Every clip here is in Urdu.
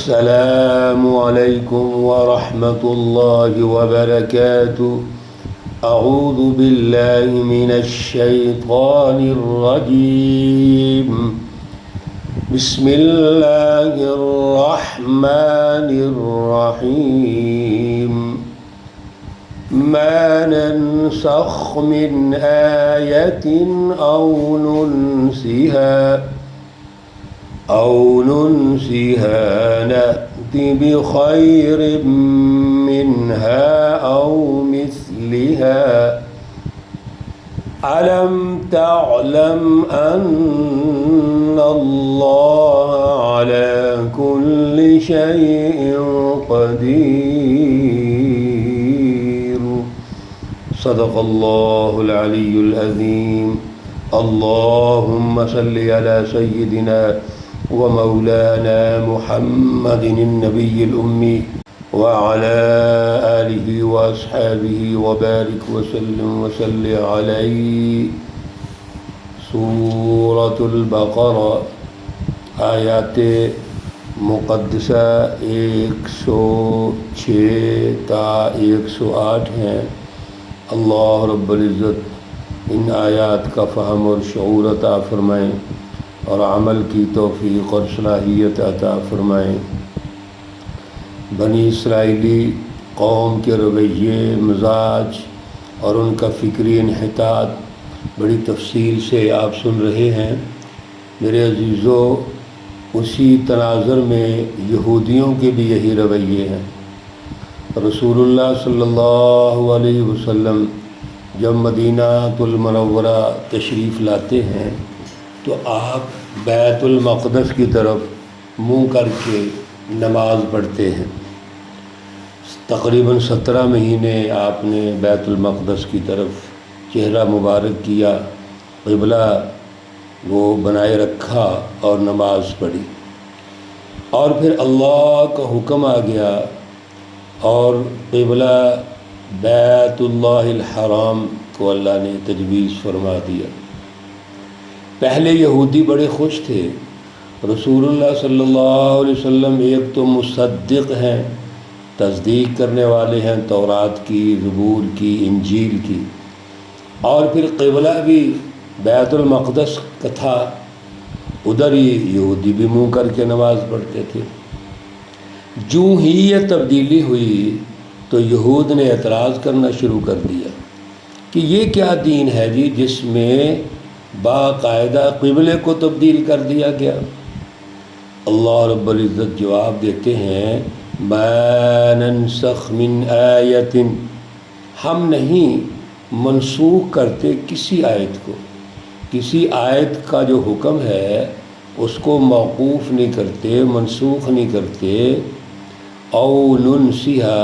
السلام علیکم ورحمۃ اللہ وبرکاتہ۔ اعوذ باللہ من الشیطان الرجیم، بسم اللہ الرحمن الرحیم۔ ما ننسخ من آیۃ أو ننسها نأت بخير منها أو مثلها ألم تعلم أن الله على كل شيء قدير۔ صدق الله العلي العظيم۔ اللهم صل على سيدنا ومولانا محمد النبي الأمي وعلى آله وأصحابه وبارك وسلم وصل عليه۔ سورة البقرہ آیات مقدسہ 106 تا 108 ہیں۔ اللہ رب العزت ان آیات کا فہم اور شعور عطا فرمائیں اور عمل کی توفیق اور صلاحیت عطا فرمائیں۔ بنی اسرائیلی قوم کے رویے، مزاج اور ان کا فکری انحطاط بڑی تفصیل سے آپ سن رہے ہیں۔ میرے عزیزو، اسی تناظر میں یہودیوں کے بھی یہی رویے ہیں۔ رسول اللہ صلی اللہ علیہ وسلم جب مدینہ المنورہ تشریف لاتے ہیں تو آپ بیت المقدس کی طرف منہ کر کے نماز پڑھتے ہیں۔ تقریباً 17 مہینے آپ نے بیت المقدس کی طرف چہرہ مبارک کیا، قبلہ وہ بنائے رکھا اور نماز پڑھی، اور پھر اللہ کا حکم آ گیا اور قبلہ بیت اللہ الحرام کو اللہ نے تجویز فرما دیا۔ پہلے یہودی بڑے خوش تھے۔ رسول اللہ صلی اللہ علیہ وسلم ایک تو مصدق ہیں، تصدیق کرنے والے ہیں تورات کی، زبور کی، انجیل کی، اور پھر قبلہ بھی بیت المقدس کا تھا، ادھر ہی یہودی بھی منہ کر کے نماز پڑھتے تھے۔ جو ہی یہ تبدیلی ہوئی تو یہود نے اعتراض کرنا شروع کر دیا کہ یہ کیا دین ہے جی جس میں باقاعدہ قبلے کو تبدیل کر دیا گیا۔ اللہ رب العزت جواب دیتے ہیں، ما ننسخ من آیت، ہم نہیں منسوخ کرتے کسی آیت کو، کسی آیت کا جو حکم ہے اس کو موقوف نہیں کرتے، منسوخ نہیں کرتے۔ او ننسیہا،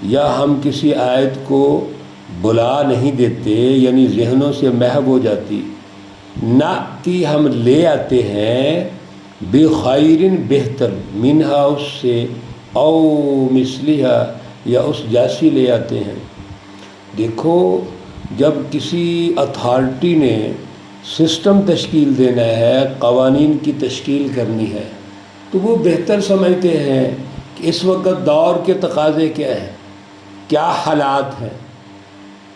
یا ہم کسی آیت کو بلا نہیں دیتے، یعنی ذہنوں سے محو ہو جاتی، ناتی ہم لے آتے ہیں، بخیر بہتر، منہا اس سے، او مثلیہا یا اس جیسی لے آتے ہیں۔ دیکھو، جب کسی اتھارٹی نے سسٹم تشکیل دینا ہے، قوانین کی تشکیل کرنی ہے، تو وہ بہتر سمجھتے ہیں کہ اس وقت دور کے تقاضے کیا ہیں، کیا حالات ہیں۔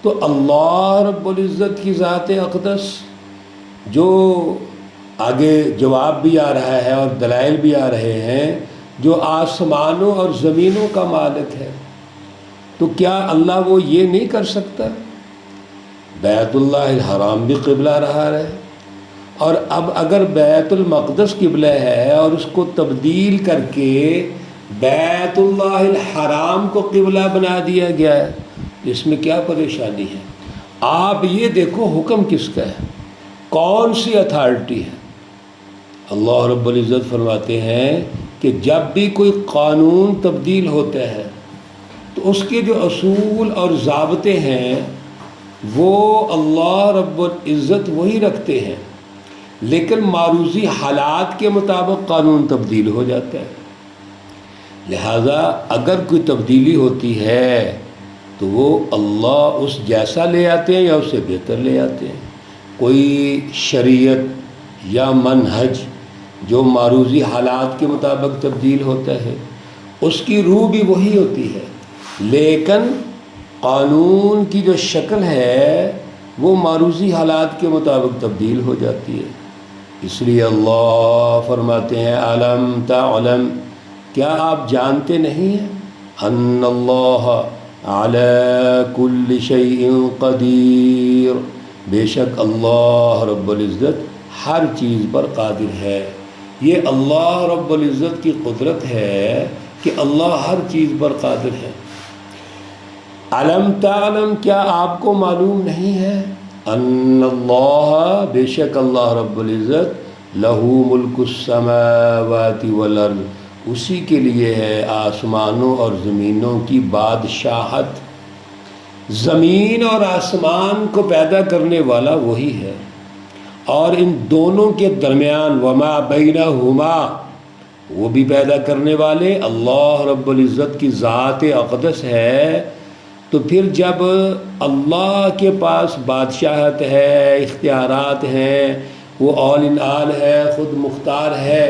تو اللہ رب العزت کی ذات اقدس جو آگے جواب بھی آ رہا ہے اور دلائل بھی آ رہے ہیں، جو آسمانوں اور زمینوں کا مالک ہے، تو کیا اللہ وہ یہ نہیں کر سکتا؟ بیت اللہ الحرام بھی قبلہ رہا ہے، اور اب اگر بیت المقدس قبلہ ہے اور اس کو تبدیل کر کے بیت اللہ الحرام کو قبلہ بنا دیا گیا ہے، اس میں کیا پریشانی ہے؟ آپ یہ دیکھو حکم کس کا ہے، کون سی اتھارٹی ہے۔ اللہ رب العزت فرماتے ہیں کہ جب بھی کوئی قانون تبدیل ہوتا ہے تو اس کے جو اصول اور ضابطے ہیں وہ اللہ رب العزت وہی رکھتے ہیں، لیکن معروضی حالات کے مطابق قانون تبدیل ہو جاتا ہے۔ لہذا اگر کوئی تبدیلی ہوتی ہے تو وہ اللہ اس جیسا لے آتے ہیں یا اس سے بہتر لے آتے ہیں۔ کوئی شریعت یا منہج جو معروضی حالات کے مطابق تبدیل ہوتا ہے، اس کی روح بھی وہی ہوتی ہے، لیکن قانون کی جو شکل ہے وہ معروضی حالات کے مطابق تبدیل ہو جاتی ہے۔ اس لیے اللہ فرماتے ہیں علم تعلم، کیا آپ جانتے نہیں ہیں ان اللہ علی کل شیء قدیر، بے شک اللہ رب العزت ہر چیز پر قادر ہے۔ یہ اللہ رب العزت کی قدرت ہے کہ اللہ ہر چیز پر قادر ہے۔ علم تعلم، کیا آپ کو معلوم نہیں ہے ان اللہ، بے شک اللہ رب العزت لہ ملک السماوات والارض، اسی کے لیے ہے آسمانوں اور زمینوں کی بادشاہت۔ زمین اور آسمان کو پیدا کرنے والا وہی ہے، اور ان دونوں کے درمیان وما بینہما، وہ بھی پیدا کرنے والے اللہ رب العزت کی ذات اقدس ہے۔ تو پھر جب اللہ کے پاس بادشاہت ہے، اختیارات ہیں، وہ آل ان آل ہے، خود مختار ہے،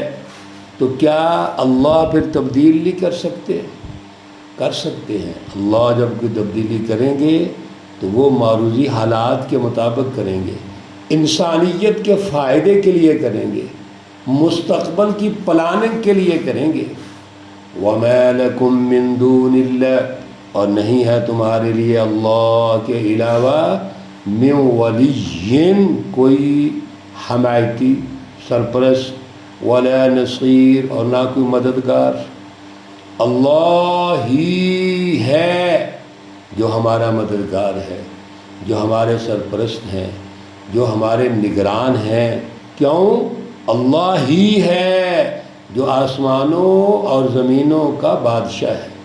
تو کیا اللہ پھر تبدیل نہیں کر سکتے؟ کر سکتے ہیں۔ اللہ جب کوئی تبدیلی کریں گے تو وہ معروضی حالات کے مطابق کریں گے، انسانیت کے فائدے کے لیے کریں گے، مستقبل کی پلاننگ کے لیے کریں گے۔ وَمَا لَكُم مِّن دُونِ اللَّهِ، اور نہیں ہے تمہارے لیے اللہ کے علاوہ مِّن وَلِيٍّ، کوئی حمایتی سرپرست، ولا نصیر، اور نہ کوئی مددگار۔ اللہ ہی ہے جو ہمارا مددگار ہے، جو ہمارے سرپرست ہیں، جو ہمارے نگران ہیں۔ کیوں؟ اللہ ہی ہے جو آسمانوں اور زمینوں کا بادشاہ ہے۔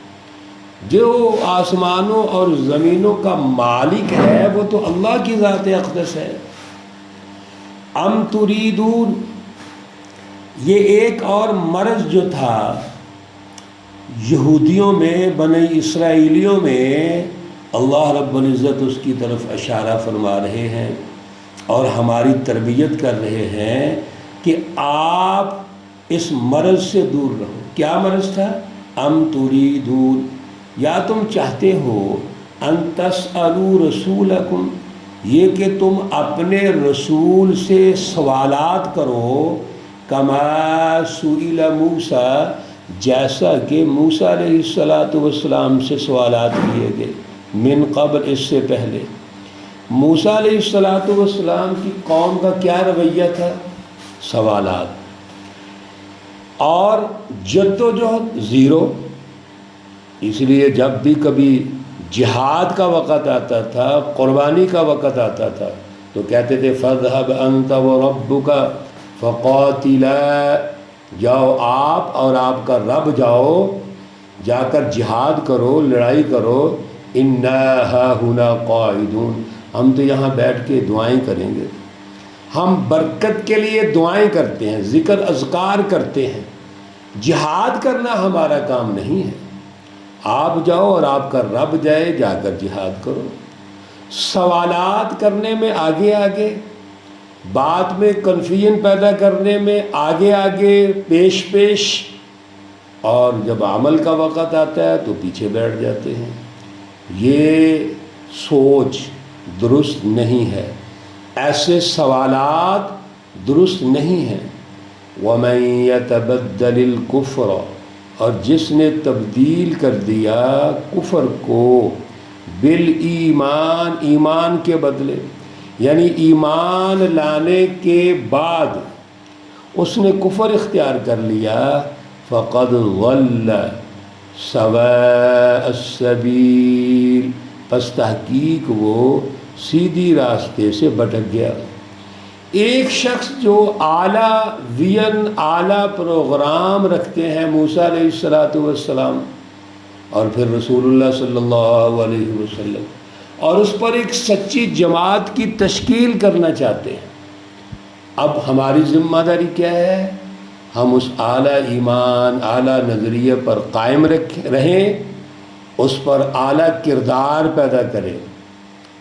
جو آسمانوں اور زمینوں کا مالک ہے وہ تو اللہ کی ذات اقدس ہے۔ ام تریدون، یہ ایک اور مرض جو تھا یہودیوں میں، بنی اسرائیلیوں میں، اللہ رب العزت اس کی طرف اشارہ فرما رہے ہیں اور ہماری تربیت کر رہے ہیں کہ آپ اس مرض سے دور رہو۔ کیا مرض تھا؟ ام تریدون، یا تم چاہتے ہو ان تسألوا رسولکم، یہ کہ تم اپنے رسول سے سوالات کرو، کما سئل موسیٰ، جیسا کہ موسیٰ علیہ السلام سے سوالات کیے گئے، من قبل، اس سے پہلے۔ موسیٰ علیہ السلام کی قوم کا کیا رویہ تھا؟ سوالات، اور جد و جہد زیرو۔ اس لیے جب بھی کبھی جہاد کا وقت آتا تھا، قربانی کا وقت آتا تھا، تو کہتے تھے فَاذْهَبْ أَنْتَ وَرَبُّكَ فَقَاتِلَا، جاؤ آپ اور آپ کا رب جاؤ، جا کر جہاد کرو، لڑائی کرو، إِنَّا هَاهُنَا قَاعِدُونَ، ہم تو یہاں بیٹھ کے دعائیں کریں گے۔ ہم برکت کے لیے دعائیں کرتے ہیں، ذکر اذکار کرتے ہیں، جہاد کرنا ہمارا کام نہیں ہے۔ آپ جاؤ اور آپ کا رب جائے، جا کر جہاد کرو۔ سوالات کرنے میں آگے آگے، بات میں کنفیوژن پیدا کرنے میں آگے آگے، پیش پیش، اور جب عمل کا وقت آتا ہے تو پیچھے بیٹھ جاتے ہیں۔ یہ سوچ درست نہیں ہے، ایسے سوالات درست نہیں ہیں۔ وَمَن يَتَبَدَّلِ الْكُفْرَ، اور جس نے تبدیل کر دیا کفر کو بالایمان، ایمان کے بدلے، یعنی ایمان لانے کے بعد اس نے کفر اختیار کر لیا، فقد ضل سواء السبیل، پس تحقیق وہ سیدھی راستے سے بھٹک گیا۔ ایک شخص جو اعلیٰ ویژن، اعلیٰ پروگرام رکھتے ہیں، موسیٰ علیہ السلام اور پھر رسول اللہ صلی اللہ علیہ وسلم، اور اس پر ایک سچی جماعت کی تشکیل کرنا چاہتے ہیں۔ اب ہماری ذمہ داری کیا ہے؟ ہم اس اعلیٰ ایمان، اعلیٰ نظریے پر قائم رہیں، اس پر اعلیٰ کردار پیدا کریں،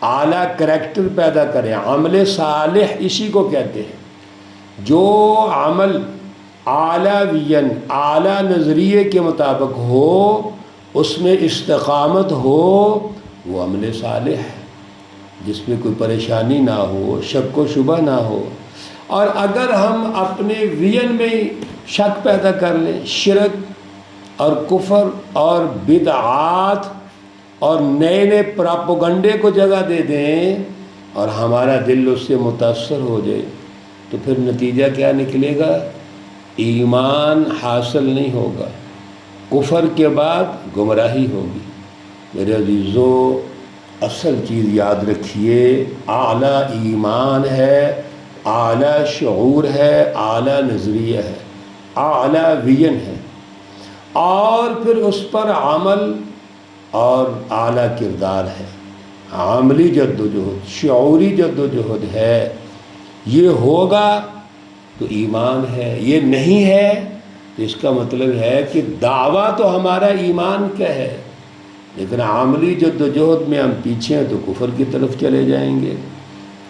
اعلیٰ کریکٹر پیدا کریں۔ عمل صالح اسی کو کہتے ہیں، جو عمل اعلیٰ وین، اعلیٰ نظریے کے مطابق ہو، اس میں استقامت ہو، وہ عمل صالح ہے جس میں کوئی پریشانی نہ ہو، شک و شبہ نہ ہو۔ اور اگر ہم اپنے وین میں شک پیدا کر لیں، شرک اور کفر اور بدعات اور نئے نئے پراپوگنڈے کو جگہ دے دیں اور ہمارا دل اس سے متاثر ہو جائے، تو پھر نتیجہ کیا نکلے گا؟ ایمان حاصل نہیں ہوگا، کفر کے بعد گمراہی ہوگی۔ میرے عزیزو، اصل چیز یاد رکھیے، اعلیٰ ایمان ہے، اعلیٰ شعور ہے، اعلیٰ نظریہ ہے، اعلیٰ ویژن ہے، اور پھر اس پر عمل اور اعلیٰ کردار ہے، عملی جد و جہد، شعوری جد و جہد ہے۔ یہ ہوگا تو ایمان ہے، یہ نہیں ہے تو اس کا مطلب ہے کہ دعویٰ تو ہمارا ایمان کا ہے، لیکن عملی جد و جہد میں ہم پیچھے ہیں تو کفر کی طرف چلے جائیں گے۔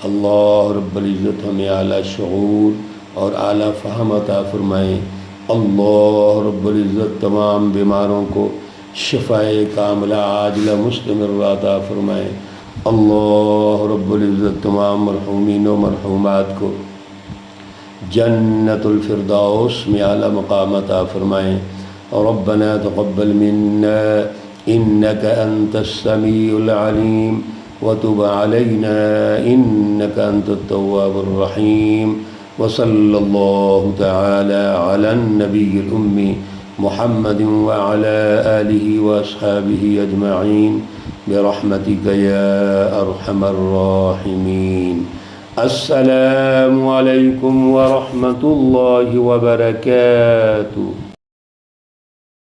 اللہ رب العزت ہمیں اعلیٰ شعور اور اعلیٰ فہم عطا فرمائیں۔ اللہ رب العزت تمام بیماروں کو شفائے کاملہ عاجلہ مستمرہ عطا فرمائیں۔ اللہ رب العزت تمام مرحومین و مرحومات کو جنت الفردوس میں اعلیٰ مقام عطا فرمائیں۔ ربنا تقبل منا إنك أنت السميع العليم وتب علينا إنك أنت التواب الرحيم، وصلى الله تعالى على النبي الأمي محمد وعلى آله وأصحابه أجمعين برحمتك يا أرحم الراحمين۔ السلام عليكم ورحمة الله وبركاته۔